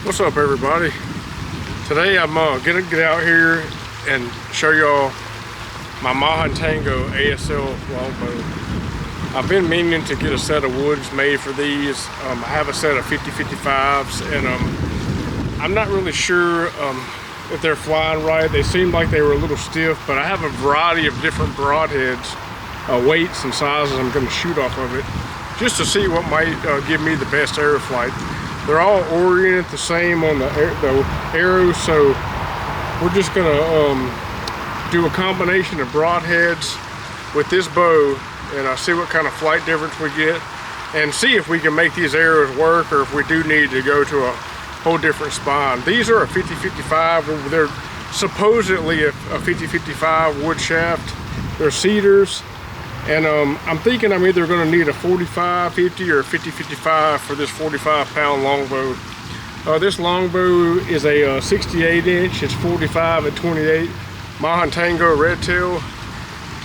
What's up, everybody? Today I'm gonna get out here and show y'all my Mahantango ASL longbow. I've been meaning to get a set of woods made for these. I have a set of 50-55s, and I'm not really sure if they're flying right. They seemed like they were a little stiff, but I have a variety of different broadheads, weights and sizes I'm gonna shoot off of it, just to see what might give me the best airflight. They're all oriented the same on the arrows, so we're just gonna do a combination of broadheads with this bow, and I'll see what kind of flight difference we get, and see if we can make these arrows work, or if we do need to go to a whole different spine. These are a 50-55. They're supposedly a 50-55 wood shaft. They're cedars. And I'm thinking I'm either going to need a 45-50 or a 50-55 for this 45-pound longbow. This longbow is a 68-inch. It's 45 at 28 Mahantango Redtail.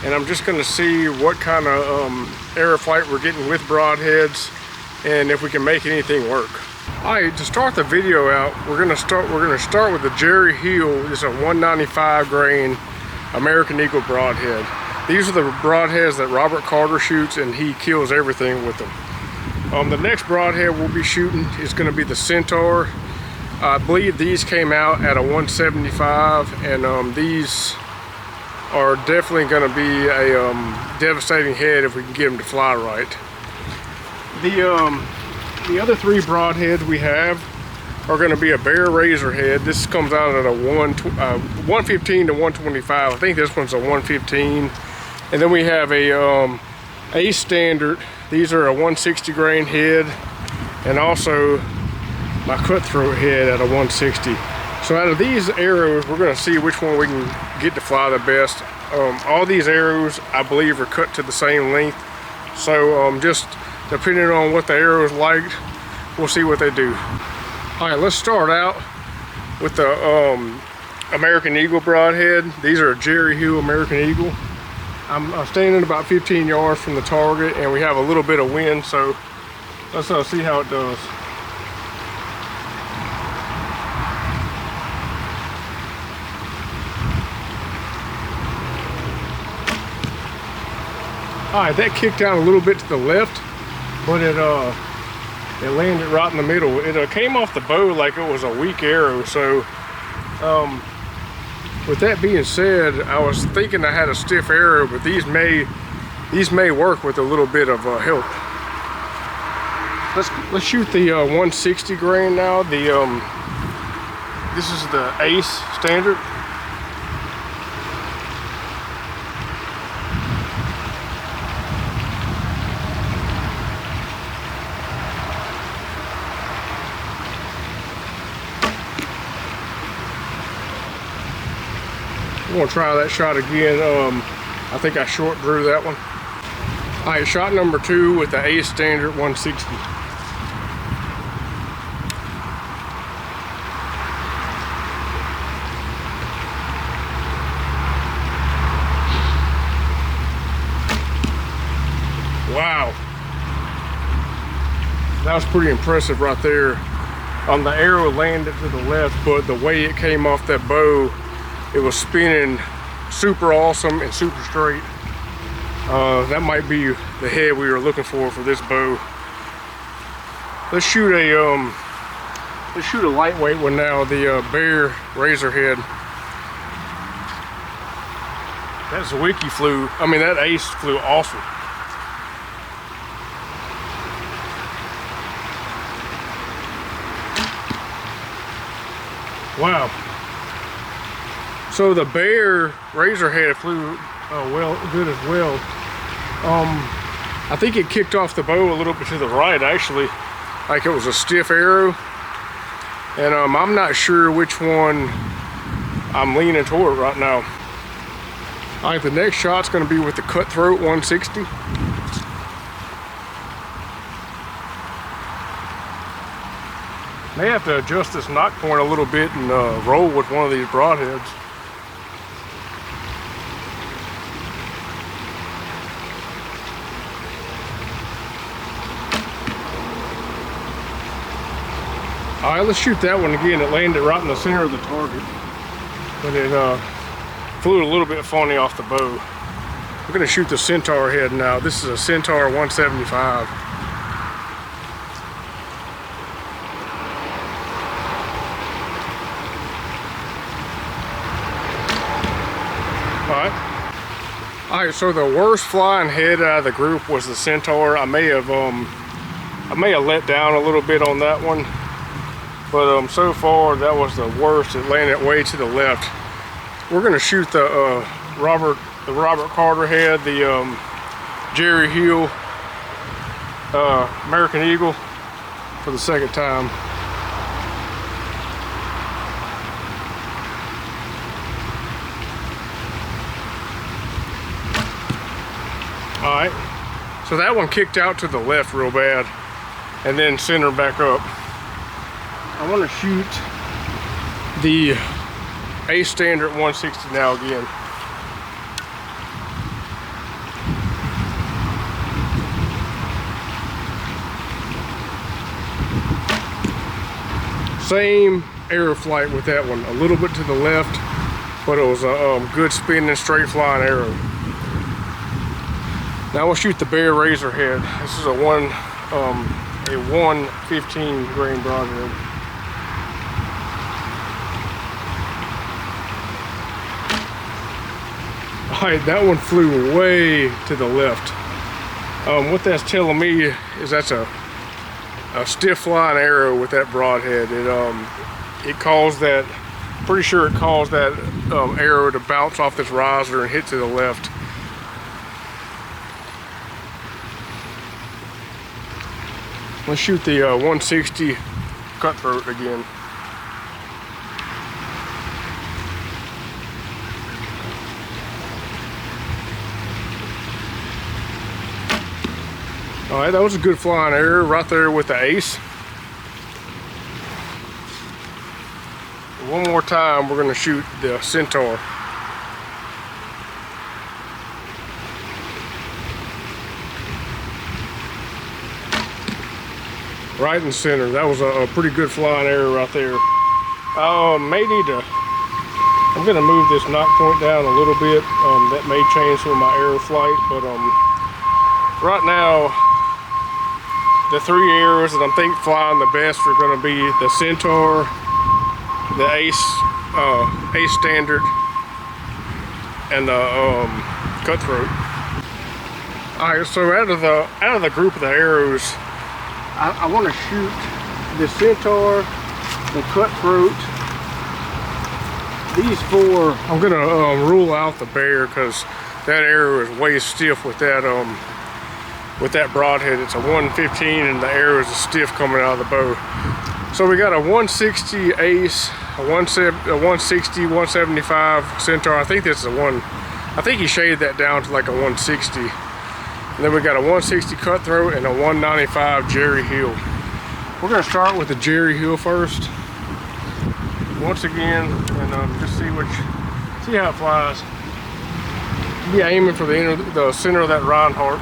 And I'm just going to see what kind of airflight we're getting with broadheads, and if we can make anything work. All right, to start the video out, we're going to start with the Jerry Hill. It's a 195 grain American Eagle broadhead. These are the broadheads that Robert Carter shoots, and he kills everything with them. The next broadhead we'll be shooting is going to be the Centaur. I believe these came out at a 175, and these are definitely going to be a devastating head if we can get them to fly right. The other three broadheads we have are going to be a Bear Razor head. This comes out at a 115 to 125. I think this one's a 115. And then we have a standard. These are a 160 grain head, and also my cutthroat head at a 160. So out of these arrows, we're going to see which one we can get to fly the best. All these arrows, I believe, are cut to the same length. So just depending on what the arrows like, we'll see what they do. All right, let's start out with the American Eagle broadhead. These are a Jerry Hill American Eagle. I'm standing about 15 yards from the target, and we have a little bit of wind, so let's see how it does. All right, that kicked out a little bit to the left, but it landed right in the middle. It came off the bow like it was a weak arrow, so with that being said, I was thinking I had a stiff arrow, but these may work with a little bit of help. Let's shoot the 160 grain now. This is the Ace standard. I'm gonna try that shot again. I think I short drew that one. All right, shot number 2 with the Ace standard 160. Wow, that was pretty impressive right there. The arrow landed to the left, but the way it came off that bow, it was spinning super awesome and super straight. That might be the head we were looking for this bow. Let's shoot a lightweight one now, the Bear Razor head. That Zwicky flew, that Ace flew awesome. Wow. So the Bear Razor head flew good as well. I think it kicked off the bow a little bit to the right, actually, like it was a stiff arrow. And I'm not sure which one I'm leaning toward right now. All right, the next shot's going to be with the Cutthroat 160. May have to adjust this knock point a little bit and roll with one of these broadheads. All right, let's shoot that one again. It landed right in the center of the target, but it flew a little bit funny off the bow. We're gonna shoot the Centaur head now. This is a Centaur 175. All right, so the worst flying head out of the group was the Centaur. I may have let down a little bit on that one, but so far that was the worst. It landed way to the left. We're gonna shoot the Robert Carter head, the Jerry Hill American Eagle for the second time. All right, so that one kicked out to the left real bad and then centered back up. I want to shoot the A standard 160 now again. Same arrow flight with that one, a little bit to the left, but it was a good spinning straight flying arrow. Now we'll shoot the Bear Razor head. This is a 115 grain broadhead. All right, that one flew way to the left. What that's telling me is that's a stiff flying arrow with that broadhead. It caused that, pretty sure it caused that arrow to bounce off this riser and hit to the left. Let's shoot the 160 cutthroat again. All right, that was a good flying arrow right there with the ace. One more time, we're gonna shoot the Centaur. Right in the center. That was a pretty good flying arrow right there. May need to, I'm gonna move this knock point down a little bit. That may change some of my arrow flight, but right now, the three arrows that I'm think flying the best are gonna be the Centaur, the Ace Standard, and the Cutthroat. All right, so out of the group of the arrows, I want to shoot the Centaur, the Cutthroat, these four. I'm gonna rule out the Bear because that arrow is way stiff with that broadhead. It's a 115 and the arrow is stiff coming out of the bow. So we got a 160 Ace, a 160, 175 Centaur. I think this is a one. I think he shaded that down to like a 160. And then we got a 160 Cutthroat and a 195 Jerry Hill. We're gonna start with the Jerry Hill first. Once again, and just see how it flies. Be aiming for the center of that Reinhardt.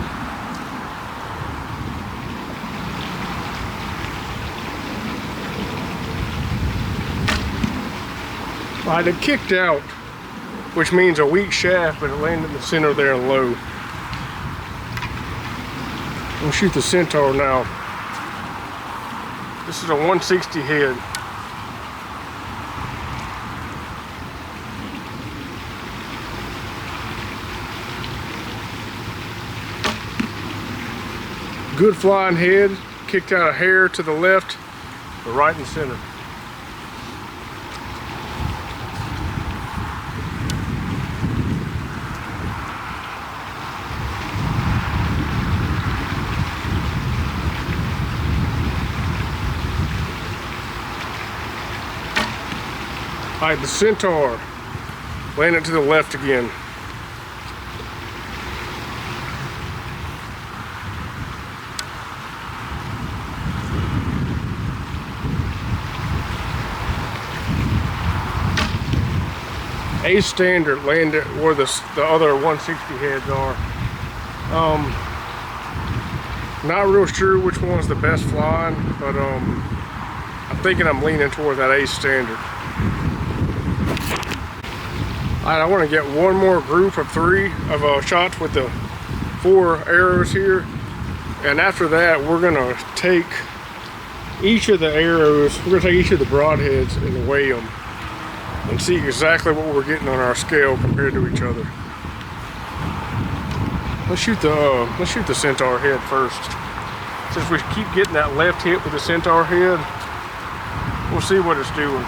All right, it kicked out, which means a weak shaft, but it landed in the center there and low. We'll shoot the Centaur now. This is a 160 head. Good flying head, kicked out a hair to the left, but right in the center. All right, the Centaur, landed to the left again. A standard landed where the other 160 heads are. Not real sure which one's the best flying, but I thinking I'm leaning toward that A standard. Alright, I want to get one more group of 3 of shots with the 4 arrows here. And after that, we're going to take each of the arrows, we're going to take each of the broadheads and weigh them and see exactly what we're getting on our scale compared to each other. Let's shoot the centaur head first. Since we keep getting that left hit with the centaur head, we'll see what it's doing.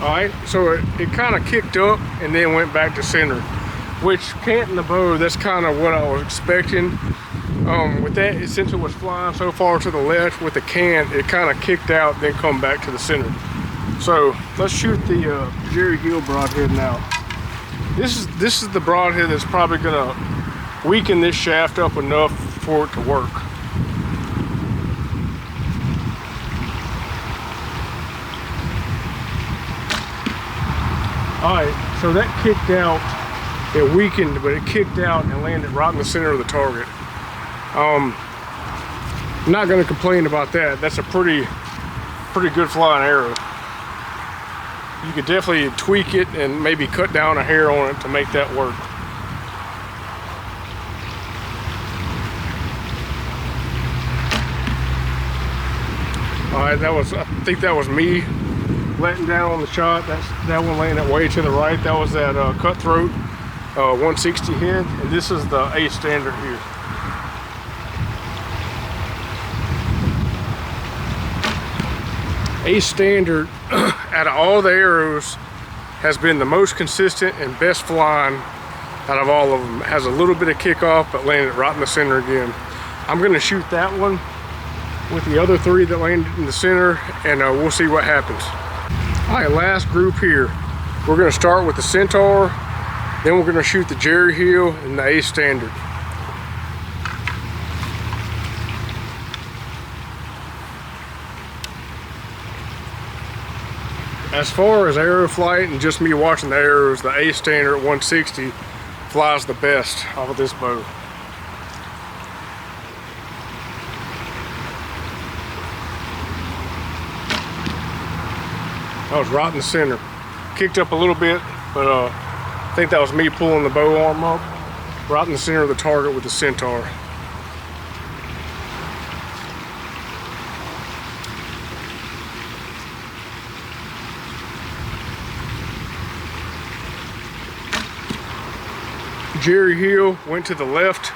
Alright, so it kind of kicked up and then went back to center, which canting the bow, that's kind of what I was expecting. With that, since it was flying so far to the left with the cant, it kind of kicked out, then come back to the center. So let's shoot the Jerry Hill broadhead now. This is the broadhead that's probably gonna weaken this shaft up enough for it to work. Alright, so that kicked out, it weakened, but it kicked out and landed right in the center of the target. I'm not going to complain about that. That's a pretty good flying arrow. You could definitely tweak it and maybe cut down a hair on it to make that work. Alright, I think that was me letting down on the shot. That one landed way to the right. That was that cutthroat 160 head, and this is the A standard here. A standard out of all the arrows has been the most consistent and best flying out of all of them. It has a little bit of kickoff, but landed right in the center again. I'm going to shoot that one with the other 3 that landed in the center, and we'll see what happens. All right, last group here. We're going to start with the centaur, then we're going to shoot the Jerry Hill and the A standard. As far as arrow flight and just me watching the arrows, the A standard at 160 flies the best off of this bow. That was right in the center. Kicked up a little bit, but I think that was me pulling the bow arm up. Right in the center of the target with the centaur. Jerry Hill went to the left.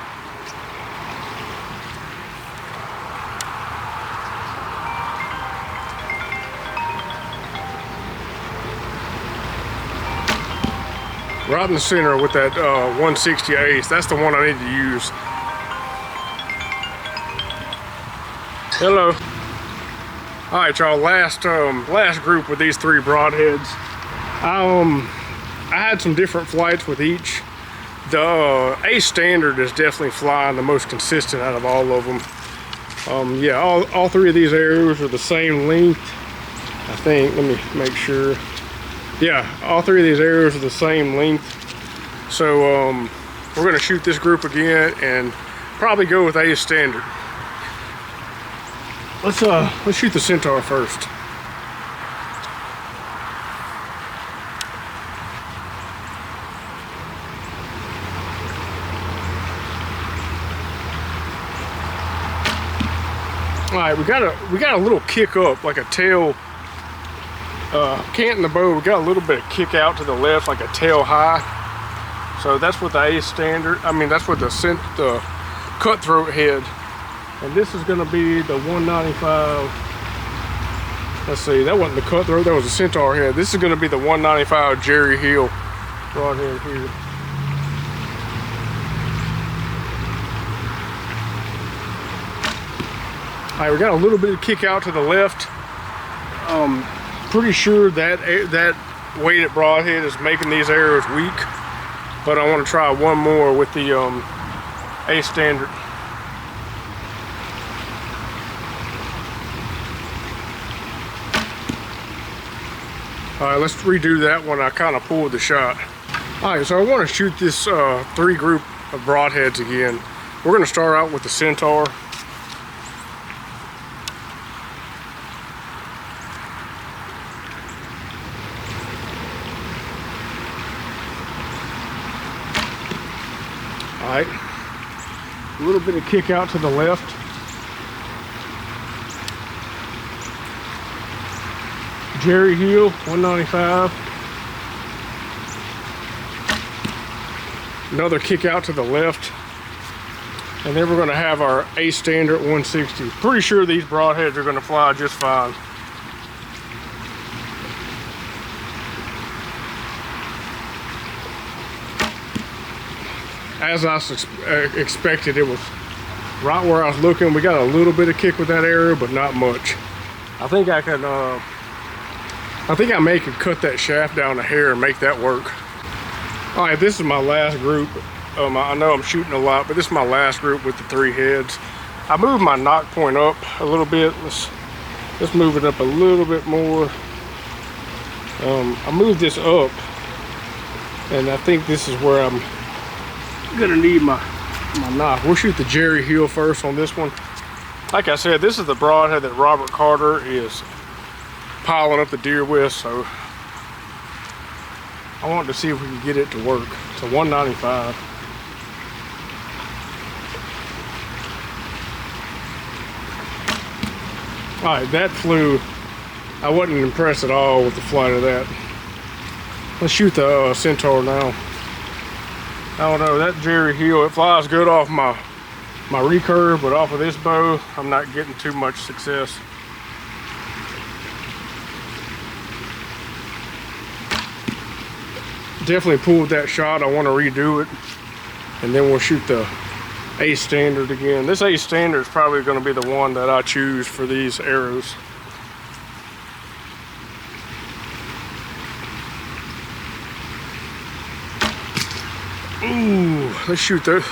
Right in the center with that 160 ace. That's the one I need to use. Hello. All right, y'all. Last group with these 3 broadheads. I had some different flights with each. The A standard is definitely flying the most consistent out of all of them. Yeah, all 3 of these arrows are the same length, I think. Let me make sure. Yeah, all 3 of these arrows are the same length. So we're going to shoot this group again and probably go with A standard. Let's shoot the centaur first. All right, we got a little kick up, like a tail canting the bow. We got a little bit of kick out to the left, like a tail high. So that's what the A standard. I mean, that's what the cutthroat head. And this is going to be the 195. Let's see, that wasn't the cutthroat. That was the centaur head. This is going to be the 195 Jerry Hill broadhead here. All right, we got a little bit of kick out to the left. Pretty sure that weighted broadhead is making these arrows weak, but I want to try one more with the A standard. All right, let's redo that one. I kind of pulled the shot. All right, so I want to shoot this 3 group of broadheads again. We're going to start out with the Centaur. All right, a little bit of kick out to the left. Jerry Heel, 195. Another kick out to the left. And then we're going to have our A standard 160. Pretty sure these broadheads are going to fly just fine. As I expected, it was right where I was looking. We got a little bit of kick with that arrow, but not much. I think I can, I think I may could cut that shaft down a hair and make that work. All right, this is my last group. I know I'm shooting a lot, but this is my last group with the 3 heads. I moved my knock point up a little bit. Let's move it up a little bit more. I moved this up, and I think this is where I'm gonna need my knock. We'll shoot the Jerry Heel first on this one. Like I said, this is the broadhead that Robert Carter is piling up the deer with, so I wanted to see if we could get it to work. It's a 195. All right, that flew. I wasn't impressed at all with the flight of that. Let's shoot the Centaur now. I don't know, that Jerry Heel, it flies good off my recurve, but off of this bow, I'm not getting too much success. Definitely pulled that shot. I want to redo it, and then we'll shoot the A standard again. This A standard is probably going to be the one that I choose for these arrows. Ooh, let's shoot those.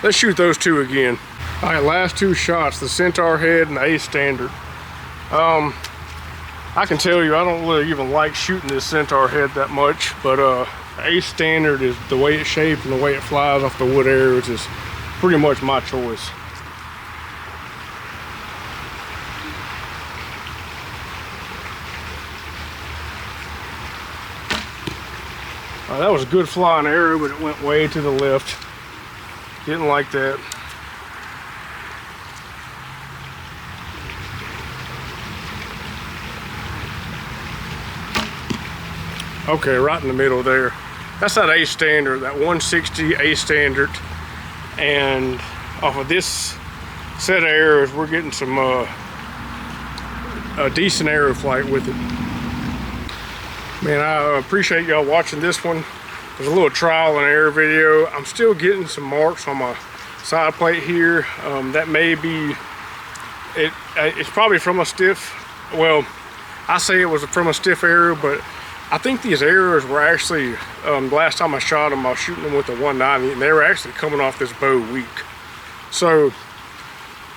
Let's shoot those 2 again. All right, last 2 shots: the Centaur head and the A standard. I can tell you, I don't really even like shooting this Centaur head that much, but A standard is the way it's shaped and the way it flies off the wood arrows is pretty much my choice. That was a good flying arrow, but it went way to the left. Didn't like that. Okay, right in the middle there. That's that A standard, that 160 A standard. And off of this set of arrows, we're getting some a decent arrow flight with it. Man, I appreciate y'all watching this one. There's a little trial and error video. I'm still getting some marks on my side plate here. That may be, it's probably from a stiff, well, I say it was from a stiff arrow, but I think these arrows were actually, the last time I shot them, I was shooting them with the 190, and they were actually coming off this bow weak. So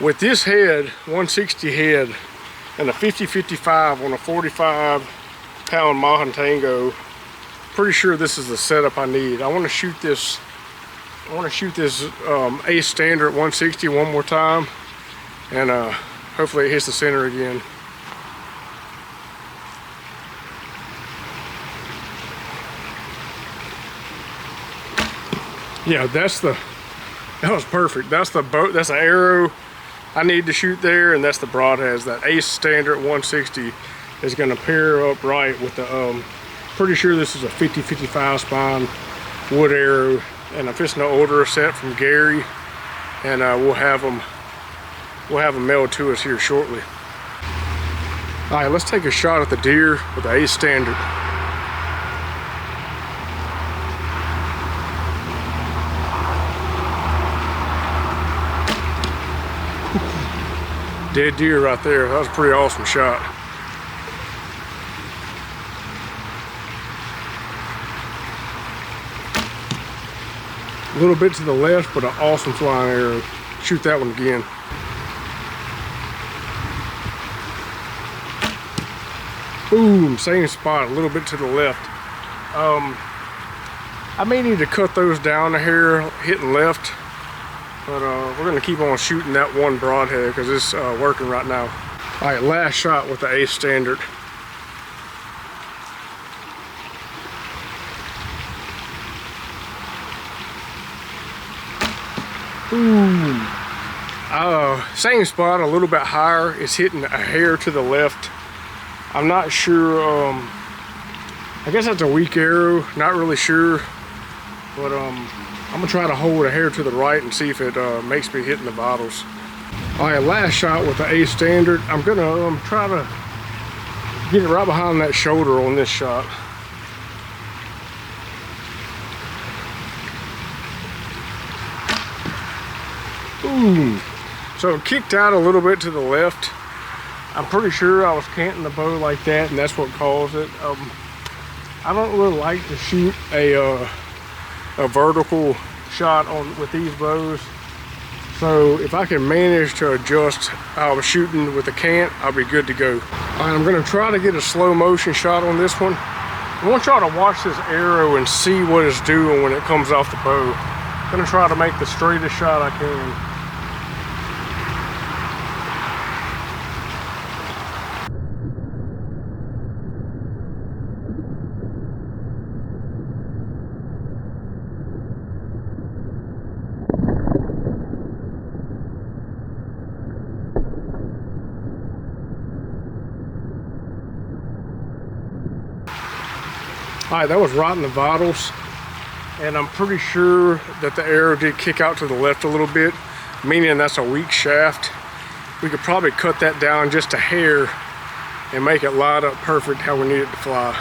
with this head, 160 head, and a 50-55 on a 45-pound Mahantango, pretty sure this is the setup I need. I want to shoot this. I want to shoot this A standard 160 one more time, and hopefully it hits the center again. Yeah, that was perfect. That's the boat. That's the arrow I need to shoot there, and that's the Broadheads. That A standard 160 is going to pair up right with the. Pretty sure this is a 50-55 spine wood arrow, and I'm fixing to order a set from Gary, and we'll have them mailed to us here shortly. All right, let's take a shot at the deer with the A standard. Dead deer right there. That was a pretty awesome shot. A little bit to the left, but an awesome flying arrow. Shoot that one again. Boom, same spot, a little bit to the left. I may need to cut those down here, hitting left, but we're gonna keep on shooting that one broadhead because it's working right now. All right, last shot with the A standard. Boom. Same spot, a little bit higher. It's hitting a hair to the left. I'm not sure. I guess that's a weak arrow. Not really sure. But I'm gonna try to hold a hair to the right and see if it makes me hitting the bottles. All right, last shot with the A standard. I'm gonna try to get it right behind that shoulder on this shot. Boom. So it kicked out a little bit to the left. I'm pretty sure I was canting the bow like that, and that's what caused it. I don't really like to shoot a vertical shot with these bows. So if I can manage to adjust how I'm shooting with the cant, I'll be good to go. All right, I'm gonna try to get a slow motion shot on this one. I want y'all to watch this arrow and see what it's doing when it comes off the bow. I'm gonna try to make the straightest shot I can. All right, that was right in the vitals, and I'm pretty sure that the arrow did kick out to the left a little bit, meaning that's a weak shaft. We could probably cut that down just a hair and make it line up perfect how we need it to fly.